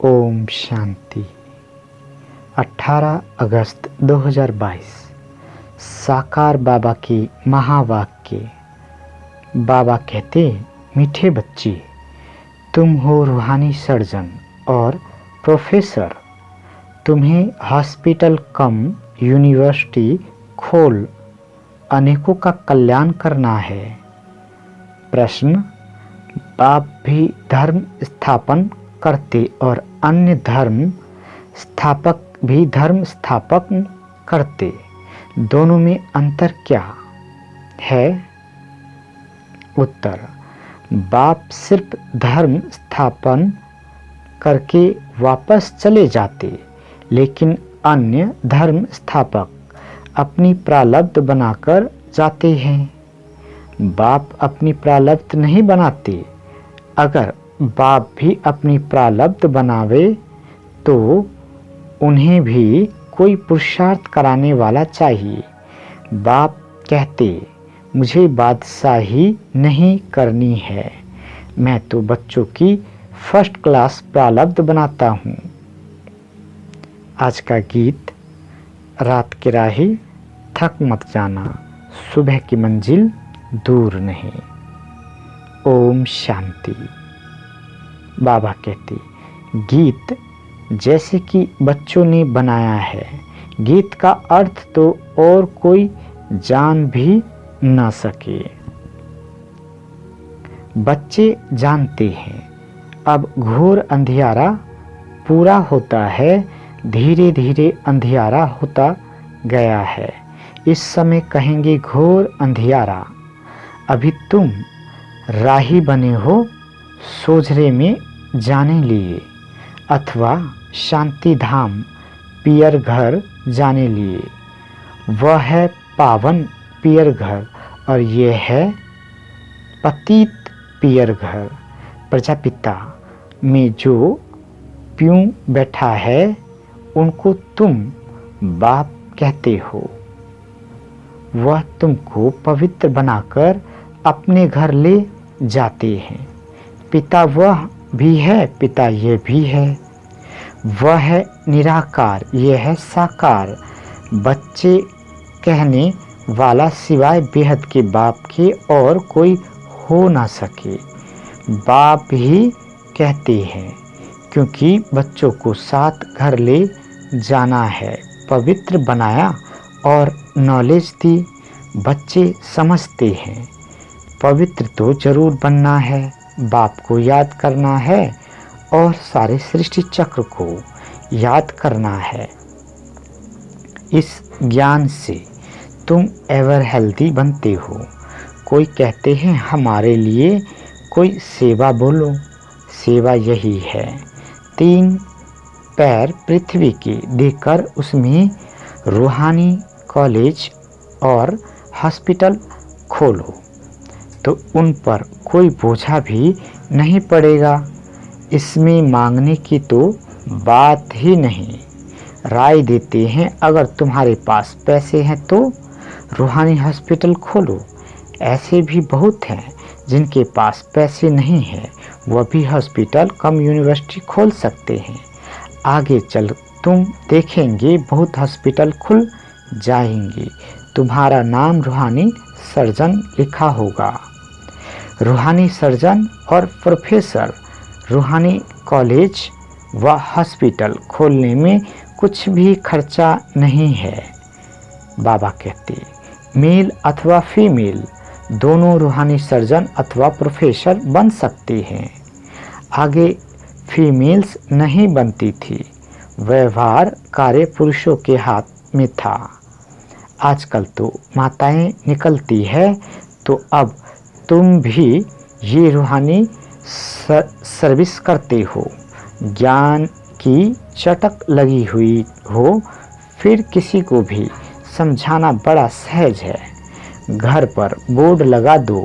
ओम शांति। 18 अगस्त 2022 साकार बाबा की महावाक्य। बाबा कहते, मीठे बच्चे, तुम हो रूहानी सर्जन और प्रोफेसर। तुम्हें हॉस्पिटल कम यूनिवर्सिटी खोल अनेकों का कल्याण करना है। प्रश्न, बाप भी धर्म स्थापन करते और अन्य धर्म स्थापक भी धर्म स्थापन करते, दोनों में अंतर क्या है? उत्तर, बाप सिर्फ धर्म स्थापन करके वापस चले जाते, लेकिन अन्य धर्म स्थापक अपनी प्रारब्ध बनाकर जाते हैं। बाप अपनी प्रारब्ध नहीं बनाते। अगर बाप भी अपनी प्रारब्ध बनावे तो उन्हें भी कोई पुरुषार्थ कराने वाला चाहिए। बाप कहते, मुझे बादशाही नहीं करनी है, मैं तो बच्चों की फर्स्ट क्लास प्रारब्ध बनाता हूँ। आज का गीत, रात की राही थक मत जाना, सुबह की मंजिल दूर नहीं। ओम शांति। बाबा कहते, गीत जैसे कि बच्चों ने बनाया है, गीत का अर्थ तो और कोई जान भी ना सके। बच्चे जानते हैं अब घोर अंधियारा पूरा होता है, धीरे धीरे अंधियारा होता गया है। इस समय कहेंगे घोर अंधियारा। अभी तुम राही बने हो सोझरे में जाने लिए, अथवा शांति धाम पियर घर जाने लिए। वह है पावन पियर घर और ये है पतित पियर घर। प्रजापिता में जो प्यूं बैठा है उनको तुम बाप कहते हो। वह तुमको पवित्र बनाकर अपने घर ले जाते हैं। पिता वह भी है, पिता ये भी है। वह है निराकार, ये है साकार। बच्चे कहने वाला सिवाय बेहद के बाप के और कोई हो ना सके। बाप ही कहते हैं, क्योंकि बच्चों को साथ घर ले जाना है, पवित्र बनाया और नॉलेज दी। बच्चे समझते हैं पवित्र तो जरूर बनना है, बाप को याद करना है और सारे सृष्टि चक्र को याद करना है। इस ज्ञान से तुम एवर हेल्दी बनते हो। कोई कहते हैं हमारे लिए कोई सेवा बोलो। सेवा यही है, 3 पैर पृथ्वी के देकर उसमें रूहानी कॉलेज और हॉस्पिटल खोलो तो उन पर कोई बोझा भी नहीं पड़ेगा। इसमें मांगने की तो बात ही नहीं। राय देते हैं, अगर तुम्हारे पास पैसे हैं तो रूहानी हॉस्पिटल खोलो। ऐसे भी बहुत हैं जिनके पास पैसे नहीं हैं, वह भी हॉस्पिटल कम यूनिवर्सिटी खोल सकते हैं। आगे चल तुम देखेंगे बहुत हॉस्पिटल खुल जाएंगे, तुम्हारा नाम रूहानी सर्जन लिखा होगा। रूहानी सर्जन और प्रोफेसर रूहानी कॉलेज व हॉस्पिटल खोलने में कुछ भी खर्चा नहीं है। बाबा कहते, मेल अथवा फीमेल दोनों रूहानी सर्जन अथवा प्रोफेसर बन सकते हैं। आगे फीमेल्स नहीं बनती थी, व्यवहार कार्य पुरुषों के हाथ में था। आजकल तो माताएं निकलती है, तो अब तुम भी ये रूहानी सर्विस करते हो। ज्ञान की चटक लगी हुई हो, फिर किसी को भी समझाना बड़ा सहज है। घर पर बोर्ड लगा दो,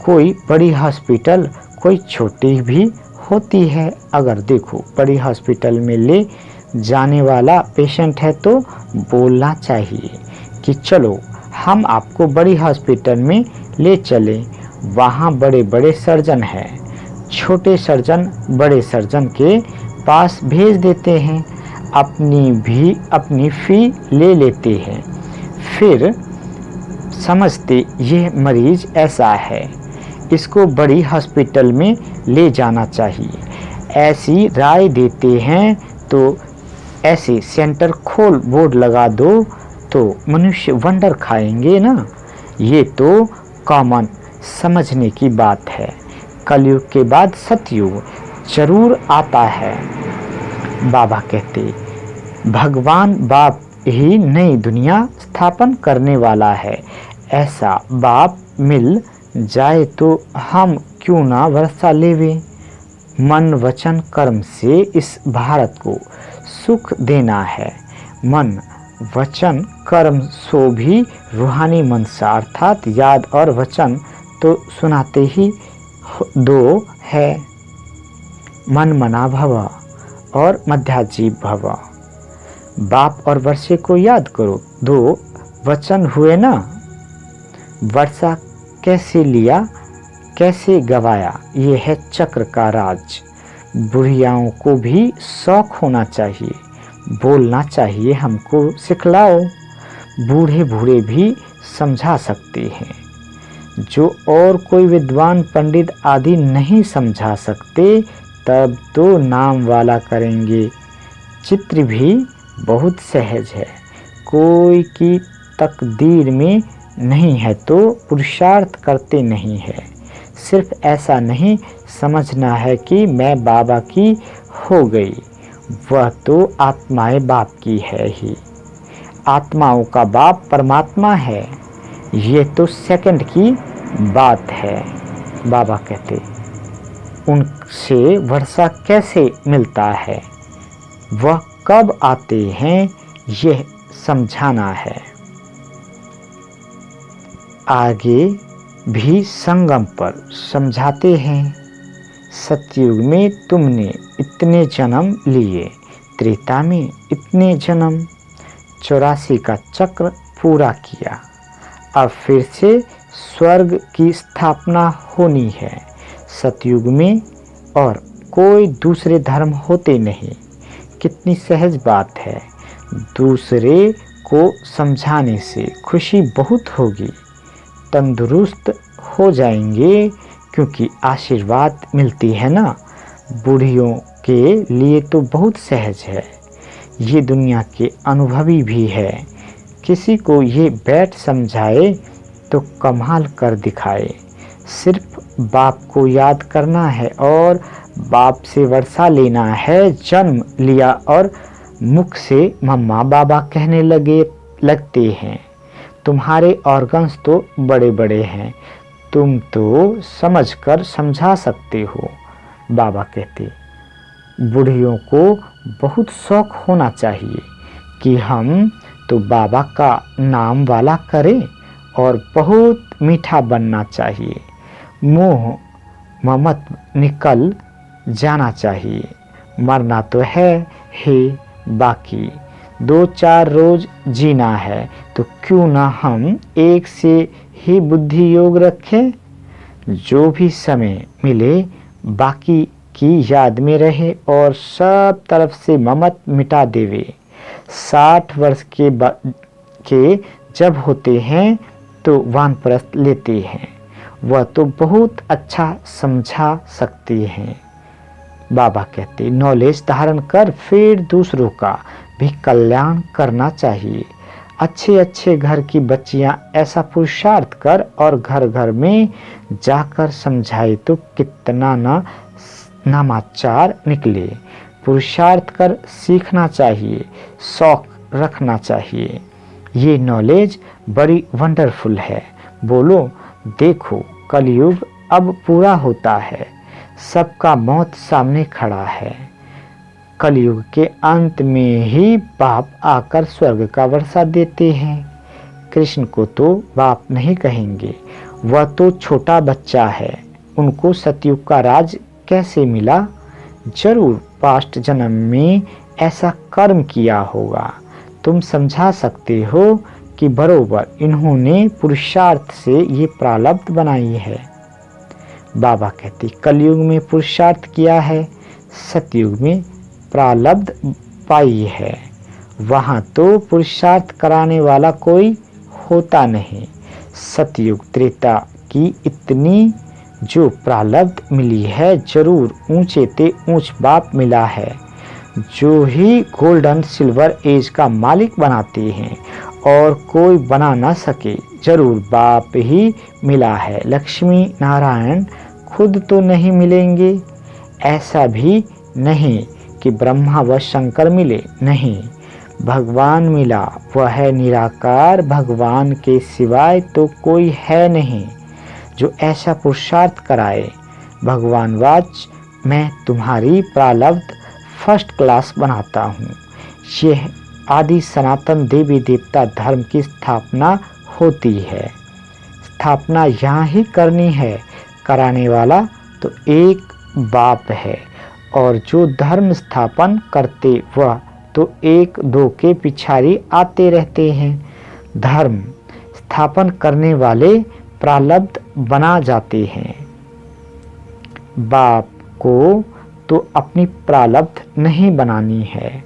कोई बड़ी हॉस्पिटल कोई छोटी भी होती है। अगर देखो बड़ी हॉस्पिटल में ले जाने वाला पेशेंट है तो बोलना चाहिए कि चलो हम आपको बड़ी हॉस्पिटल में ले चलें, वहाँ बड़े बड़े सर्जन हैं। छोटे सर्जन बड़े सर्जन के पास भेज देते हैं, अपनी फी ले लेते हैं, फिर समझते यह मरीज ऐसा है, इसको बड़ी हॉस्पिटल में ले जाना चाहिए, ऐसी राय देते हैं। तो ऐसे सेंटर खोल बोर्ड लगा दो तो मनुष्य वंडर खाएंगे ना। ये तो कॉमन समझने की बात है। कलयुग के बाद सतयुग जरूर आता है। बाबा कहते भगवान बाप ही नई दुनिया स्थापन करने वाला है। ऐसा बाप मिल जाए तो हम क्यों ना वर्षा लेवे। मन वचन कर्म से इस भारत को सुख देना है। मन वचन कर्म सो भी रूहानी मनसा अर्थात याद और वचन तो सुनाते ही दो है। मन मना भव और मध्याजीव भव। बाप और वर्षे को याद करो, दो वचन हुए ना। वर्षा कैसे लिया कैसे गवाया, ये है चक्र का राज। बुढ़ियाओं को भी शौक होना चाहिए, बोलना चाहिए हमको सिखलाओ। बूढ़े बूढ़े भी समझा सकते हैं, जो और कोई विद्वान पंडित आदि नहीं समझा सकते, तब तो नाम वाला करेंगे। चित्र भी बहुत सहज है, कोई की तकदीर में नहीं है तो पुरुषार्थ करते नहीं है। सिर्फ ऐसा नहीं समझना है कि मैं बाबा की हो गई, वह तो आत्माएं बाप की है ही। आत्माओं का बाप परमात्मा है, ये तो सेकंड की बात है। बाबा कहते उनसे वर्षा कैसे मिलता है, वह कब आते हैं, यह समझाना है। आगे भी संगम पर समझाते हैं। सतयुग में तुमने इतने जन्म लिए, त्रेता में इतने जन्म, 84 का चक्र पूरा किया। अब फिर से स्वर्ग की स्थापना होनी है। सतयुग में और कोई दूसरे धर्म होते नहीं। कितनी सहज बात है। दूसरे को समझाने से खुशी बहुत होगी, तंदुरुस्त हो जाएंगे, क्योंकि आशीर्वाद मिलती है ना। बूढ़ियों के लिए तो बहुत सहज है, ये दुनिया के अनुभवी भी है। किसी को ये बैठ समझाए तो कमाल कर दिखाए। सिर्फ बाप को याद करना है और बाप से वर्षा लेना है। जन्म लिया और मुख से मम्मा बाबा कहने लगते हैं। तुम्हारे ऑर्गन्स तो बड़े बड़े हैं, तुम तो समझकर समझा सकते हो। बाबा कहते बूढ़ियों को बहुत शौक होना चाहिए कि हम तो बाबा का नाम वाला करें और बहुत मीठा बनना चाहिए। मोह ममत निकल जाना चाहिए। मरना तो है ही, बाकी 2-4 रोज जीना है, तो क्यों ना हम एक से ही बुद्धि योग रखें। जो भी समय मिले बाकी की याद में रहे और सब तरफ से ममत मिटा देवे। 60 वर्ष के जब होते हैं तो वानप्रस्थ लेते हैं, वह तो बहुत अच्छा समझा सकते हैं। बाबा कहते नॉलेज धारण कर फिर दूसरों का भी कल्याण करना चाहिए। अच्छे अच्छे घर की बच्चियां ऐसा पुरुषार्थ कर और घर घर में जाकर समझाए तो कितना नामाचार निकले। पुरुषार्थ कर सीखना चाहिए, शौक रखना चाहिए। ये नॉलेज बड़ी वंडरफुल है। बोलो देखो कलयुग अब पूरा होता है, सबका मौत सामने खड़ा है। कलयुग के अंत में ही बाप आकर स्वर्ग का वर्षा देते हैं। कृष्ण को तो बाप नहीं कहेंगे, वह तो छोटा बच्चा है। उनको सतयुग का राज कैसे मिला? जरूर पास्ट जन्म में ऐसा कर्म किया होगा। तुम समझा सकते हो कि बरोबर इन्होंने पुरुषार्थ से ये प्रारब्ध बनाई है। बाबा कहते कलयुग में पुरुषार्थ किया है, सतयुग में प्रारब्ध पाई है, वहाँ तो पुरुषार्थ कराने वाला कोई होता नहीं। सतयुग त्रेता की इतनी जो प्रारब्ध मिली है, जरूर ऊंचे ते ऊंच बाप मिला है, जो ही गोल्डन सिल्वर एज का मालिक बनाते हैं और कोई बना ना सके, जरूर बाप ही मिला है। लक्ष्मी नारायण खुद तो नहीं मिलेंगे, ऐसा भी नहीं कि ब्रह्मा व शंकर मिले, नहीं, भगवान मिला, वह है निराकार, भगवान के सिवाय तो कोई है नहीं जो ऐसा पुरुषार्थ कराए। भगवानवाच, मैं तुम्हारी प्रारब्ध फर्स्ट क्लास बनाता हूँ। यह आदि सनातन देवी देवता धर्म की स्थापना होती है, स्थापना यहाँ ही करनी है, कराने वाला तो एक बाप है, और जो धर्म स्थापन करते वह तो एक दो के पिछाड़ी आते रहते हैं। धर्म स्थापन करने वाले प्रारब्ध बना जाते हैं। बाप को तो अपनी प्रारब्ध नहीं बनानी है,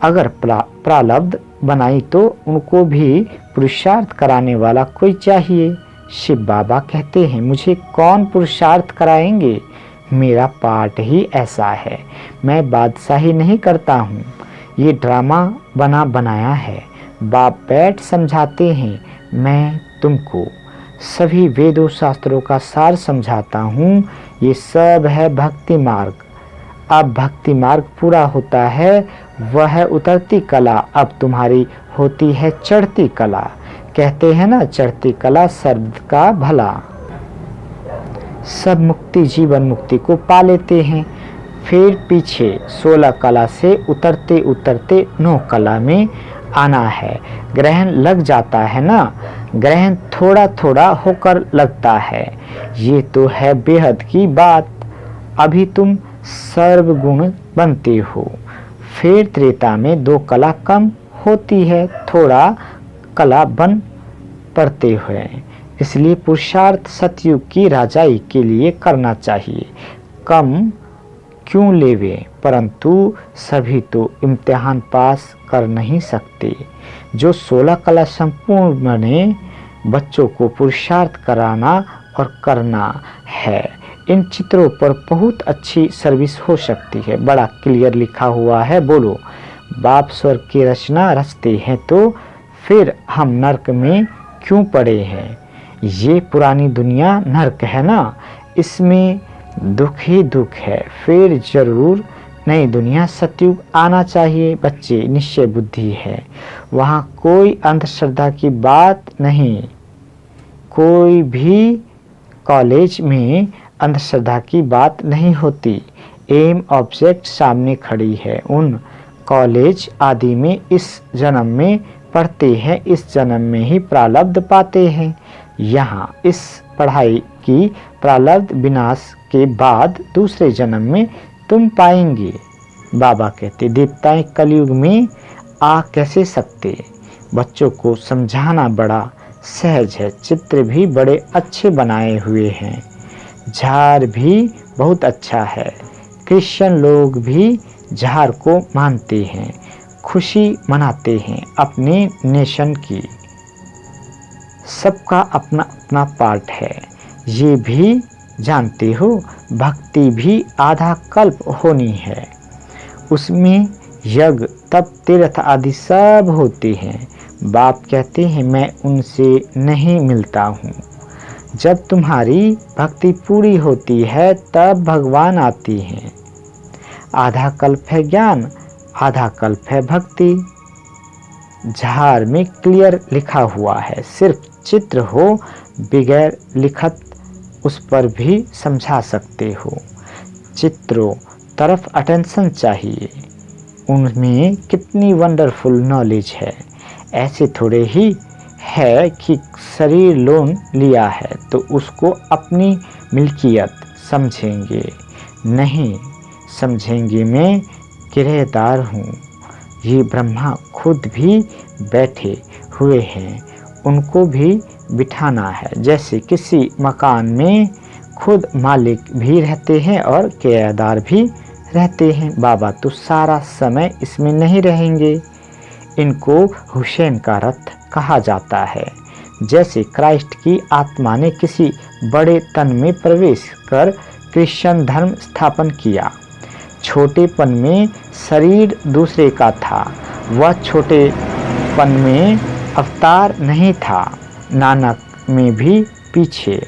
अगर प्रारब्ध बनाई तो उनको भी पुरुषार्थ कराने वाला कोई चाहिए। शिव बाबा कहते हैं, मुझे कौन पुरुषार्थ कराएंगे, मेरा पाठ ही ऐसा है, मैं बादशाही नहीं करता हूँ, ये ड्रामा बना बनाया है। बाप बैठ समझाते हैं, मैं तुमको सभी वेदों शास्त्रों का सार समझाता हूँ, ये सब है भक्ति मार्ग। अब भक्ति मार्ग पूरा होता है, वह उतरती कला अब तुम्हारी होती है चढ़ती कला। कहते हैं ना, चढ़ती कला सर्व का भला। सब मुक्ति जीवन मुक्ति को पा लेते हैं, फिर पीछे 16 कला से उतरते उतरते 9 कला में आना है। ग्रहण लग जाता है ना, ग्रहण थोड़ा थोड़ा होकर लगता है, ये तो है बेहद की बात। अभी तुम सर्वगुण बनते हो, फिर त्रेता में 2 कला कम होती है, थोड़ा कला बन पड़ते हुए, इसलिए पुरुषार्थ सतयुग की राजाई के लिए करना चाहिए। कम क्यों लेवे, परंतु सभी तो इम्तिहान पास कर नहीं सकते। जो 16 कला संपूर्ण बने, बच्चों को पुरुषार्थ कराना और करना है। इन चित्रों पर बहुत अच्छी सर्विस हो सकती है, बड़ा क्लियर लिखा हुआ है। बोलो, बाप स्वर्ग की रचना रचते हैं तो फिर हम नरक में क्यों पड़े हैं। ये पुरानी दुनिया नरक है ना, इसमें दुख ही दुख है, फिर जरूर नई दुनिया सतयुग आना चाहिए। बच्चे निश्चय बुद्धि है, वहाँ कोई अंधश्रद्धा की बात नहीं। कोई भी कॉलेज में अंधश्रद्धा की बात नहीं होती, एम ऑब्जेक्ट सामने खड़ी है। उन कॉलेज आदि में इस जन्म में पढ़ते हैं, इस जन्म में ही प्रारब्ध पाते हैं। यहाँ इस पढ़ाई की प्रारब्ध विनाश के बाद दूसरे जन्म में तुम पाएंगे। बाबा कहते, देवताएं कलयुग में आ कैसे सकते। बच्चों को समझाना बड़ा सहज है, चित्र भी बड़े अच्छे बनाए हुए हैं, झार भी बहुत अच्छा है। क्रिश्चियन लोग भी झार को मानते हैं, खुशी मनाते हैं अपने नेशन की। सबका अपना अपना पार्ट है, ये भी जानते हो। भक्ति भी आधा कल्प होनी है, उसमें यज्ञ तप तीर्थ आदि सब होते हैं। बाप कहते हैं, मैं उनसे नहीं मिलता हूँ। जब तुम्हारी भक्ति पूरी होती है तब भगवान आती हैं। आधा कल्प है ज्ञान, आधा कल्प है भक्ति। झार में क्लियर लिखा हुआ है, सिर्फ चित्र हो बगैर लिखत उस पर भी समझा सकते हो। चित्रों तरफ अटेंशन चाहिए, उनमें कितनी वंडरफुल नॉलेज है। ऐसे थोड़े ही है कि शरीर लोन लिया है तो उसको अपनी मिल्कियत समझेंगे, नहीं समझेंगे मैं किराएदार हूँ। ये ब्रह्मा खुद भी बैठे हुए हैं, उनको भी बिठाना है। जैसे किसी मकान में खुद मालिक भी रहते हैं और किराएदार भी रहते हैं। बाबा तो सारा समय इसमें नहीं रहेंगे। इनको हुसैन का रथ कहा जाता है। जैसे क्राइस्ट की आत्मा ने किसी बड़े तन में प्रवेश कर क्रिश्चियन धर्म स्थापन किया। छोटेपन में शरीर दूसरे का था, वह छोटेपन में अवतार नहीं था। नानक में भी पीछे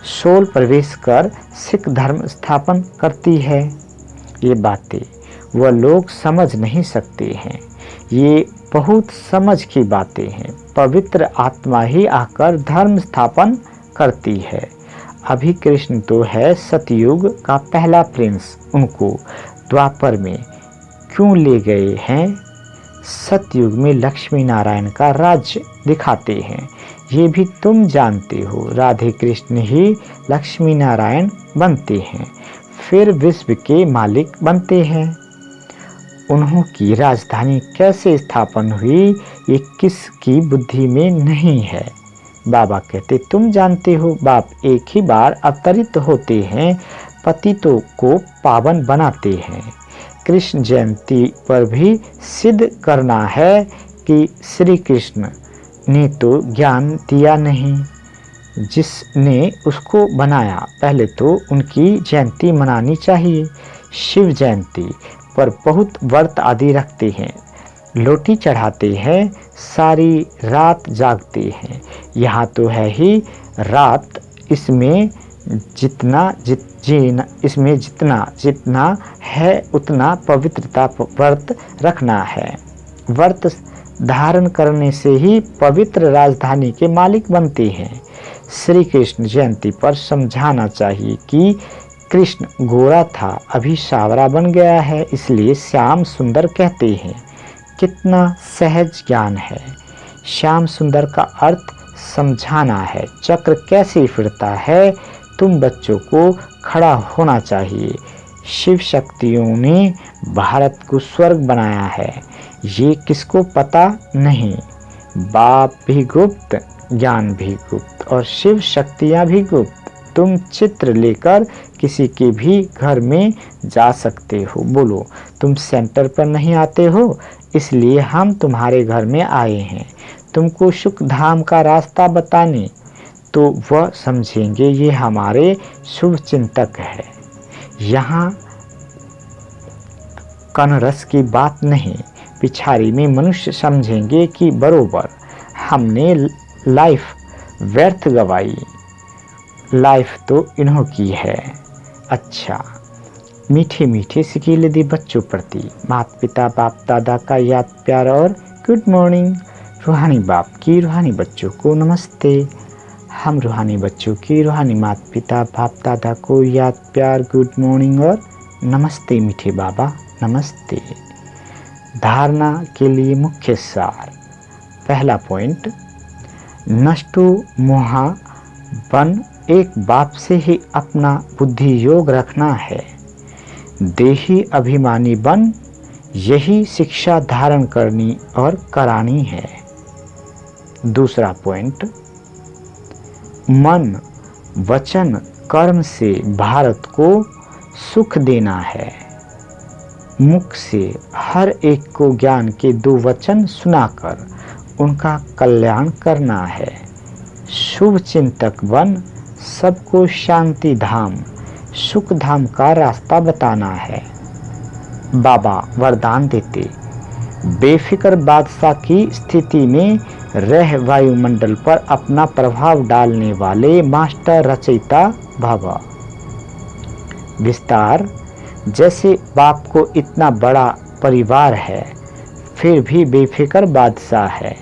सोल प्रवेश कर सिख धर्म स्थापन करती है। ये बातें वह लोग समझ नहीं सकते हैं। ये बहुत समझ की बातें हैं। पवित्र आत्मा ही आकर धर्म स्थापन करती है। अभी कृष्ण तो है सतयुग का पहला प्रिंस, उनको द्वापर में क्यों ले गए हैं? सतयुग में लक्ष्मी नारायण का राज्य दिखाते हैं, ये भी तुम जानते हो। राधे कृष्ण ही लक्ष्मी नारायण बनते हैं, फिर विश्व के मालिक बनते हैं। उन्हों की राजधानी कैसे स्थापन हुई ये किसकी बुद्धि में नहीं है। बाबा कहते तुम जानते हो। बाप एक ही बार अवतरित होते हैं, पतितों को पावन बनाते हैं। कृष्ण जयंती पर भी सिद्ध करना है कि श्री कृष्ण ने तो ज्ञान दिया नहीं, जिसने उसको बनाया। पहले तो उनकी जयंती मनानी चाहिए। शिव जयंती पर बहुत व्रत आदि रखते हैं, लोटी चढ़ाते हैं, सारी रात जागते हैं। यहाँ तो है ही रात, इसमें जितना है उतना पवित्रता व्रत रखना है। व्रत धारण करने से ही पवित्र राजधानी के मालिक बनते हैं। श्री कृष्ण जयंती पर समझाना चाहिए कि कृष्ण गोरा था, अभी सावरा बन गया है, इसलिए श्याम सुंदर कहते हैं। कितना सहज ज्ञान है। श्याम सुंदर का अर्थ समझाना है। चक्र कैसे फिरता है, तुम बच्चों को खड़ा होना चाहिए। शिव शक्तियों ने भारत को स्वर्ग बनाया है, ये किसको पता नहीं। बाप भी गुप्त, ज्ञान भी गुप्त और शिव शक्तियाँ भी गुप्त। तुम चित्र लेकर किसी के भी घर में जा सकते हो। बोलो तुम सेंटर पर नहीं आते हो, इसलिए हम तुम्हारे घर में आए हैं तुमको सुख धाम का रास्ता बताने। तो वह समझेंगे ये हमारे शुभ चिंतक है। यहाँ कनरस की बात नहीं, पिछाड़ी में मनुष्य समझेंगे कि बरोबर हमने लाइफ व्यर्थ गवाई, लाइफ तो इन्हों की है। अच्छा, मीठे मीठे सिकीले दी बच्चों प्रति माता पिता बाप दादा का याद प्यार और गुड मॉर्निंग। रूहानी बाप की रूहानी बच्चों को नमस्ते। हम रूहानी बच्चों की रूहानी माता पिता बाप दादा को याद प्यार गुड मॉर्निंग और नमस्ते। मीठे बाबा नमस्ते। धारणा के लिए मुख्य सार। पहला पॉइंट, नष्टो मोहा बन एक बाप से ही अपना बुद्धि योग रखना है। देही अभिमानी बन यही शिक्षा धारण करनी और करानी है। दूसरा पॉइंट, मन वचन कर्म से भारत को सुख देना है। मुख से हर एक को ज्ञान के 2 वचन सुनाकर उनका कल्याण करना है। शुभ चिंतक बन सबको शांति धाम सुख धाम का रास्ता बताना है। बाबा वरदान देते, बेफिक्र बादशाह की स्थिति में रह वायुमंडल पर अपना प्रभाव डालने वाले मास्टर रचयिता भव। विस्तार, जैसे बाप को इतना बड़ा परिवार है फिर भी बेफिक्र बादशाह है।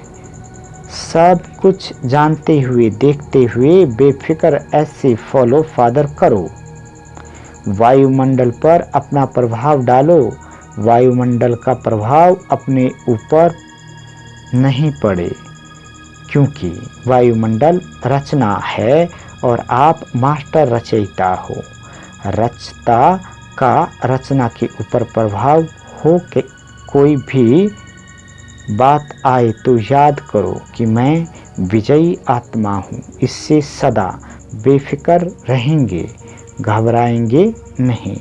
सब कुछ जानते हुए देखते हुए बेफिक्र ऐसे फॉलो फादर करो। वायुमंडल पर अपना प्रभाव डालो। वायुमंडल का प्रभाव अपने ऊपर नहीं पड़े, क्योंकि वायुमंडल रचना है और आप मास्टर रचयिता हो। रचता का रचना के ऊपर प्रभाव हो के कोई भी बात आए तो याद करो कि मैं विजयी आत्मा हूँ। इससे सदा बेफिक्र रहेंगे, घबराएंगे नहीं।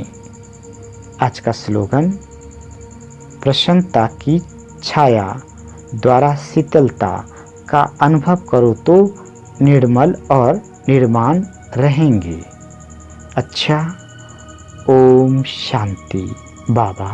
आज का स्लोगन, प्रसन्नता की छाया द्वारा शीतलता का अनुभव करो तो निर्मल और निर्माण रहेंगे। अच्छा, ओम शांति। बाबा